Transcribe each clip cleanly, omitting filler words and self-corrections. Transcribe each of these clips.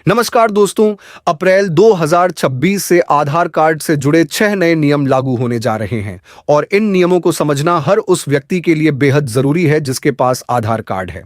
नमस्कार दोस्तों। अप्रैल 2026 से आधार कार्ड से जुड़े 6 नए नियम लागू होने जा रहे हैं और इन नियमों को समझना हर उस व्यक्ति के लिए बेहद जरूरी है जिसके पास आधार कार्ड है।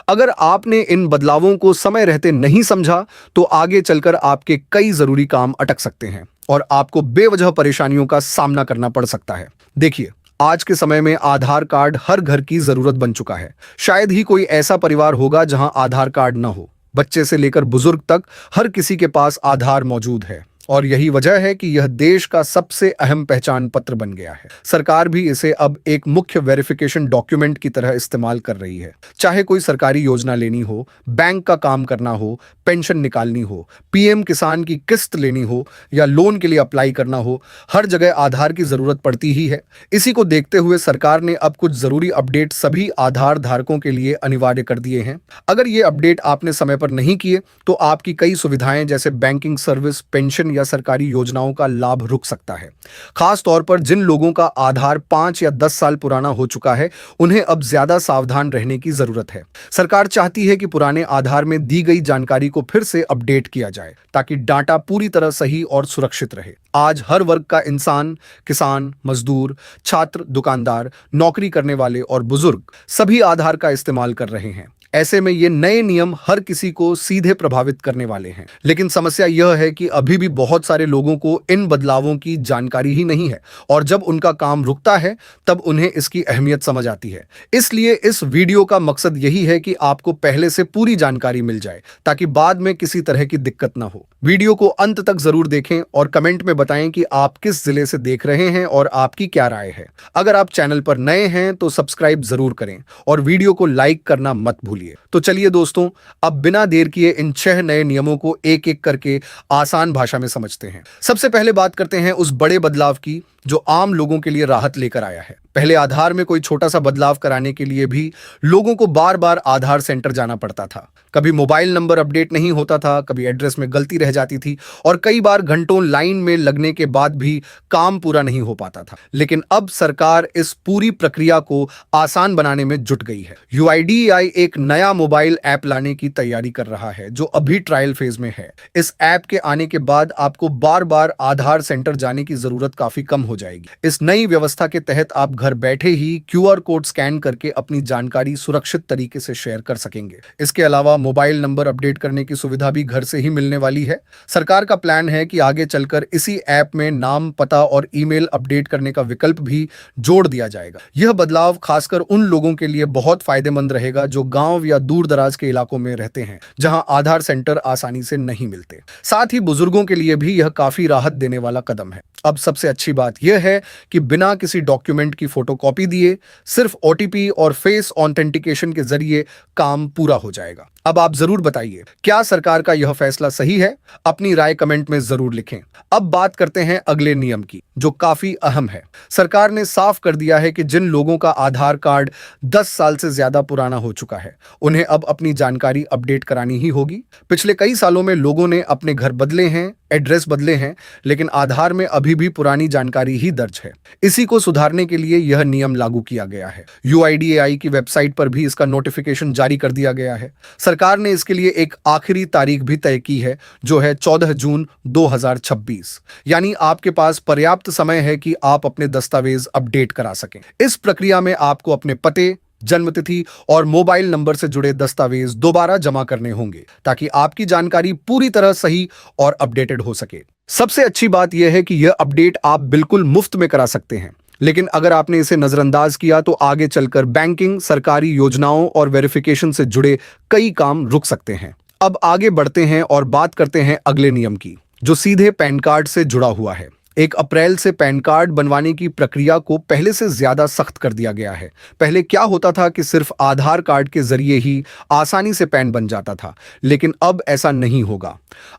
अगर आपने इन बदलावों को समय रहते नहीं समझा तो आगे चलकर आपके कई जरूरी काम अटक सकते हैं और आपको बेवजह परेशानियों का सामना करना पड़ सकता है। देखिए, आज के समय में आधार कार्ड हर घर की जरूरत बन चुका है। शायद ही कोई ऐसा परिवार होगा जहां आधार कार्ड न हो। बच्चे से लेकर बुजुर्ग तक हर किसी के पास आधार मौजूद है और यही वजह है कि यह देश का सबसे अहम पहचान पत्र बन गया है। सरकार भी इसे अब एक मुख्य वेरिफिकेशन डॉक्यूमेंट की तरह इस्तेमाल कर रही है। चाहे कोई सरकारी योजना लेनी हो, बैंक का काम करना हो, पेंशन निकालनी हो, पीएम किसान की किस्त लेनी हो या लोन के लिए अप्लाई करना हो, हर जगह आधार की जरूरत पड़ती ही है। इसी को देखते हुए सरकार ने अब कुछ जरूरी अपडेट सभी आधार धारकों के लिए अनिवार्य कर दिए हैं। अगर ये अपडेट आपने समय पर नहीं किए तो आपकी कई सुविधाएं जैसे बैंकिंग सर्विस, पेंशन या सरकारी योजनाओं का लाभ रुक सकता है। खास तौर पर जिन लोगों का आधार 5 या 10 साल पुराना हो चुका है, उन्हें अब ज्यादा सावधान रहने की जरूरत है। सरकार चाहती है कि पुराने आधार में दी गई जानकारी को फिर से अपडेट किया जाए ताकि डाटा पूरी तरह सही और सुरक्षित रहे। आज हर वर्ग का इंसान, किसान, मजदूर, छात्र, दुकानदार, नौकरी करने वाले और बुजुर्ग सभी आधार का इस्तेमाल कर रहे हैं। ऐसे में ये नए नियम हर किसी को सीधे प्रभावित करने वाले हैं। लेकिन समस्या यह है कि अभी भी बहुत सारे लोगों को इन बदलावों की जानकारी ही नहीं है और जब उनका काम रुकता है तब उन्हें इसकी अहमियत समझ आती है। इसलिए इस वीडियो का मकसद यही है कि आपको पहले से पूरी जानकारी मिल जाए ताकि बाद में किसी तरह की दिक्कत ना हो। वीडियो को अंत तक जरूर देखें और कमेंट में बताएं कि आप किस जिले से देख रहे हैं और आपकी क्या राय है। अगर आप चैनल पर नए हैं तो सब्सक्राइब जरूर करें और वीडियो को लाइक करना मत भूलिए। तो चलिए दोस्तों, अब बिना देर किए इन 6 नए नियमों को एक एक करके आसान भाषा में समझते हैं। सबसे पहले बात करते हैं उस बड़े बदलाव की जो आम लोगों के लिए राहत लेकर आया है। पहले आधार में कोई छोटा सा बदलाव कराने के लिए भी लोगों को बार बार आधार सेंटर जाना पड़ता था। कभी मोबाइल नंबर अपडेट नहीं होता था, कभी एड्रेस में गलती रह जाती थी और कई बार घंटों लाइन में लगने के बाद भी काम पूरा नहीं हो पाता था। लेकिन अब सरकार इस पूरी प्रक्रिया को आसान बनाने में जुट गई है। यूआईडीएआई एक नया मोबाइल ऐप लाने की तैयारी कर रहा है जो अभी ट्रायल फेज में है। इस ऐप के आने के बाद आपको बार बार आधार सेंटर जाने की जरूरत काफी कम हो जाएगी। इस नई व्यवस्था के तहत आप घर बैठे ही क्यूआर कोड स्कैन करके अपनी जानकारी सुरक्षित तरीके से शेयर कर सकेंगे। इसके अलावा मोबाइल नंबर अपडेट करने की सुविधा भी घर से ही मिलने वाली है। सरकार का प्लान है कि आगे चलकर इसी ऐप में नाम, पता और ईमेल अपडेट करने का विकल्प भी जोड़ दिया जाएगा। यह बदलाव खासकर उन लोगों के लिए बहुत फायदेमंद रहेगा जो गांव या दूर दराज के इलाकों में रहते हैं जहां आधार सेंटर आसानी से नहीं मिलते। साथ ही बुजुर्गों के लिए भी यह काफी राहत देने वाला कदम है। अब सबसे अच्छी बात यह है कि बिना किसी डॉक्यूमेंट की फोटोकॉपी दिए सिर्फ ओटीपी और फेस ऑथेंटिकेशन के जरिए काम पूरा हो जाएगा। अब आप जरूर बताइए, क्या सरकार का यह फैसला सही है? अपनी राय कमेंट में जरूर लिखें। अब बात करते हैं अगले नियम की जो काफी अहम है। सरकार ने साफ कर दिया है कि जिन लोगों का आधार कार्ड 10 साल से ज्यादा पुराना हो चुका है उन्हें अब अपनी जानकारी अपडेट करानी ही होगी। पिछले कई सालों में लोगों ने अपने घर बदले हैं, एड्रेस बदले हैं, लेकिन आधार में अभी भी पुरानी जानकारी ही दर्ज है। इसी को सुधारने के लिए यह नियम लागू किया गया है। यूआईडीएआई की वेबसाइट पर भी इसका नोटिफिकेशन जारी कर दिया गया है। सरकार ने इसके लिए एक आखिरी तारीख भी तय की है जो है 14 जून 2026। यानी आपके पास पर्याप्त समय है कि आप अपने दस्तावेज अपडेट करा सकें। इस प्रक्रिया में आपको अपने पते, जन्मतिथि और मोबाइल नंबर से जुड़े दस्तावेज दोबारा जमा करने होंगे ताकि आपकी जानकारी पूरी तरह सही और अपडेटेड हो सके। सबसे अच्छी बात यह है कि यह अपडेट आप बिल्कुल मुफ्त में करा सकते हैं, लेकिन अगर आपने इसे नजरअंदाज किया तो आगे चलकर बैंकिंग, सरकारी योजनाओं और वेरिफिकेशन से जुड़े कई काम रुक सकते हैं। अब आगे बढ़ते हैं और बात करते हैं अगले नियम की जो सीधे पैन कार्ड से जुड़ा हुआ है। 1 अप्रैल से पैन कार्ड बनवाने की प्रक्रिया को पहले से ज्यादा सख्त कर दिया गया है। पहले क्या होता था कि सिर्फ आधार कार्ड के जरिए ही आसानी से पैन बन जाता था, लेकिन अब ऐसा नहीं होगा।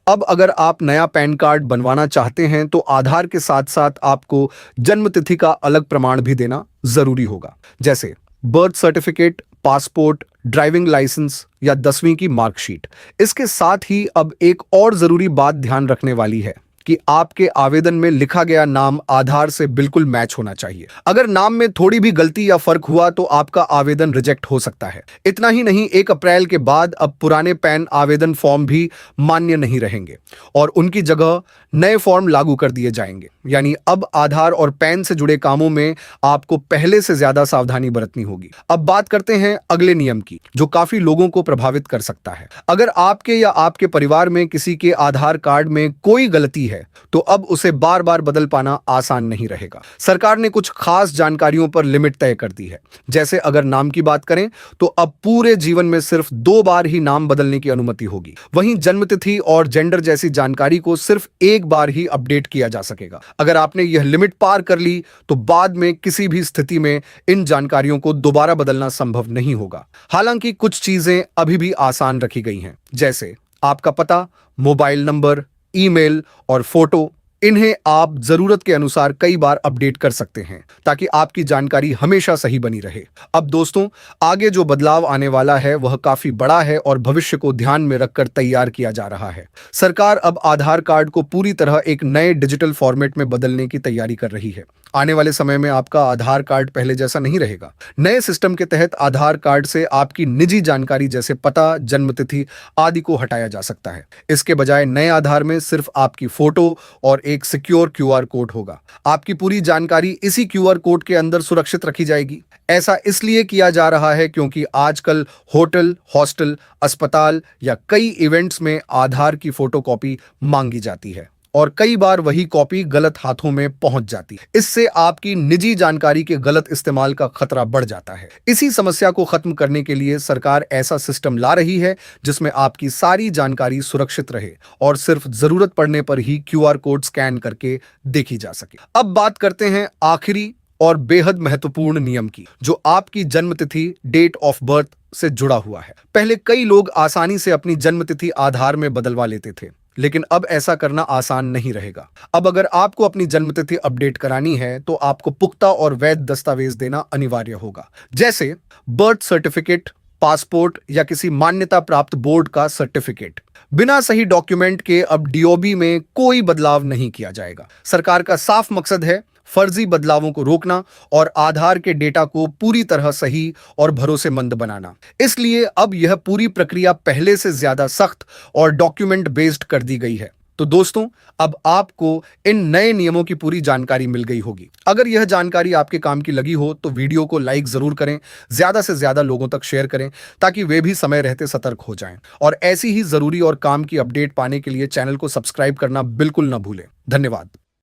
अब अगर आप नया पैन कार्ड बनवाना चाहते हैं तो आधार के साथ साथ आपको जन्मतिथि का अलग प्रमाण भी देना जरूरी होगा, जैसे birth certificate, passport, driving licence या 10वीं की मार्कशीट। इसके साथ ही अब एक और जरूरी बात ध्यान रखने वाली है। कि आपके आवेदन में लिखा गया नाम आधार से बिल्कुल मैच होना चाहिए। अगर नाम में थोड़ी भी गलती या फर्क हुआ तो आपका आवेदन रिजेक्ट हो सकता है। इतना ही नहीं, 1 अप्रैल के बाद अब पुराने पैन आवेदन फॉर्म भी मान्य नहीं रहेंगे और उनकी जगह नए फॉर्म लागू कर दिए जाएंगे। यानी अब आधार और पैन से जुड़े कामों में आपको पहले से ज्यादा सावधानी बरतनी होगी। अब बात करते हैं अगले नियम की, जो काफी लोगों को प्रभावित कर सकता है। अगर आपके या आपके परिवार में किसी के आधार कार्ड में कोई गलती है तो अब उसे बार बार बदल पाना आसान नहीं रहेगा। सरकार ने कुछ खास जानकारियों पर लिमिट तय कर दी है। जैसे अगर नाम की बात करें तो अब पूरे जीवन में सिर्फ 2 बार ही नाम बदलने की अनुमति होगी। वहीं जन्मतिथि और जेंडर जैसी जानकारी को सिर्फ 1 बार ही अपडेट किया जा सकेगा। अगर आपने यह लिमिट पार कर ली तो बाद में किसी भी स्थिति में इन जानकारियों को दोबारा बदलना संभव नहीं होगा। हालांकि कुछ चीजें अभी भी आसान रखी गई हैं, जैसे आपका पता, मोबाइल नंबर, ईमेल और फोटो। इन्हें आप जरूरत के अनुसार कई बार अपडेट कर सकते हैं ताकि आपकी जानकारी हमेशा सही बनी रहे। अब दोस्तों, आगे जो बदलाव आने वाला है वह काफी बड़ा है और भविष्य को ध्यान में रखकर तैयार किया जा रहा है। सरकार अब आधार कार्ड को पूरी तरह एक नए डिजिटल फॉर्मेट में बदलने की तैयारी कर रही है। आने वाले समय में आपका आधार कार्ड पहले जैसा नहीं रहेगा। नए सिस्टम के तहत आधार कार्ड से आपकी निजी जानकारी जैसे पता, जन्मतिथि आदि को हटाया जा सकता है। इसके बजाय नए आधार में सिर्फ आपकी फोटो और एक सिक्योर क्यूआर कोड होगा। आपकी पूरी जानकारी इसी क्यूआर कोड के अंदर सुरक्षित रखी जाएगी। ऐसा इसलिए किया जा रहा है क्योंकि आजकल होटल, हॉस्टल, अस्पताल या कई इवेंट्स में आधार की फोटोकॉपी मांगी जाती है और कई बार वही कॉपी गलत हाथों में पहुंच जाती है। इससे आपकी निजी जानकारी के गलत इस्तेमाल का खतरा बढ़ जाता है। इसी समस्या को खत्म करने के लिए सरकार ऐसा सिस्टम ला रही है जिसमें आपकी सारी जानकारी सुरक्षित रहे और सिर्फ जरूरत पड़ने पर ही क्यूआर कोड स्कैन करके देखी जा सके। अब बात करते हैं आखिरी और बेहद महत्वपूर्ण नियम की, जो आपकी जन्मतिथि, डेट ऑफ बर्थ से जुड़ा हुआ है। पहले कई लोग आसानी से अपनी जन्मतिथि आधार में बदलवा लेते थे, लेकिन अब ऐसा करना आसान नहीं रहेगा। अब अगर आपको अपनी जन्मतिथि अपडेट करानी है तो आपको पुख्ता और वैध दस्तावेज देना अनिवार्य होगा, जैसे बर्थ सर्टिफिकेट, पासपोर्ट या किसी मान्यता प्राप्त बोर्ड का सर्टिफिकेट। बिना सही डॉक्यूमेंट के अब डीओबी में कोई बदलाव नहीं किया जाएगा। सरकार का साफ मकसद है फर्जी बदलावों को रोकना और आधार के डेटा को पूरी तरह सही और भरोसेमंद बनाना। इसलिए अब यह पूरी प्रक्रिया पहले से ज्यादा सख्त और डॉक्यूमेंट बेस्ड कर दी गई है। तो दोस्तों, अब आपको इन नए नियमों की पूरी जानकारी मिल गई होगी। अगर यह जानकारी आपके काम की लगी हो तो वीडियो को लाइक जरूर करें, ज्यादा से ज्यादा लोगों तक शेयर करें ताकि वे भी समय रहते सतर्क हो जाएं। और ऐसी ही जरूरी और काम की अपडेट पाने के लिए चैनल को सब्सक्राइब करना बिल्कुल न भूलें। धन्यवाद।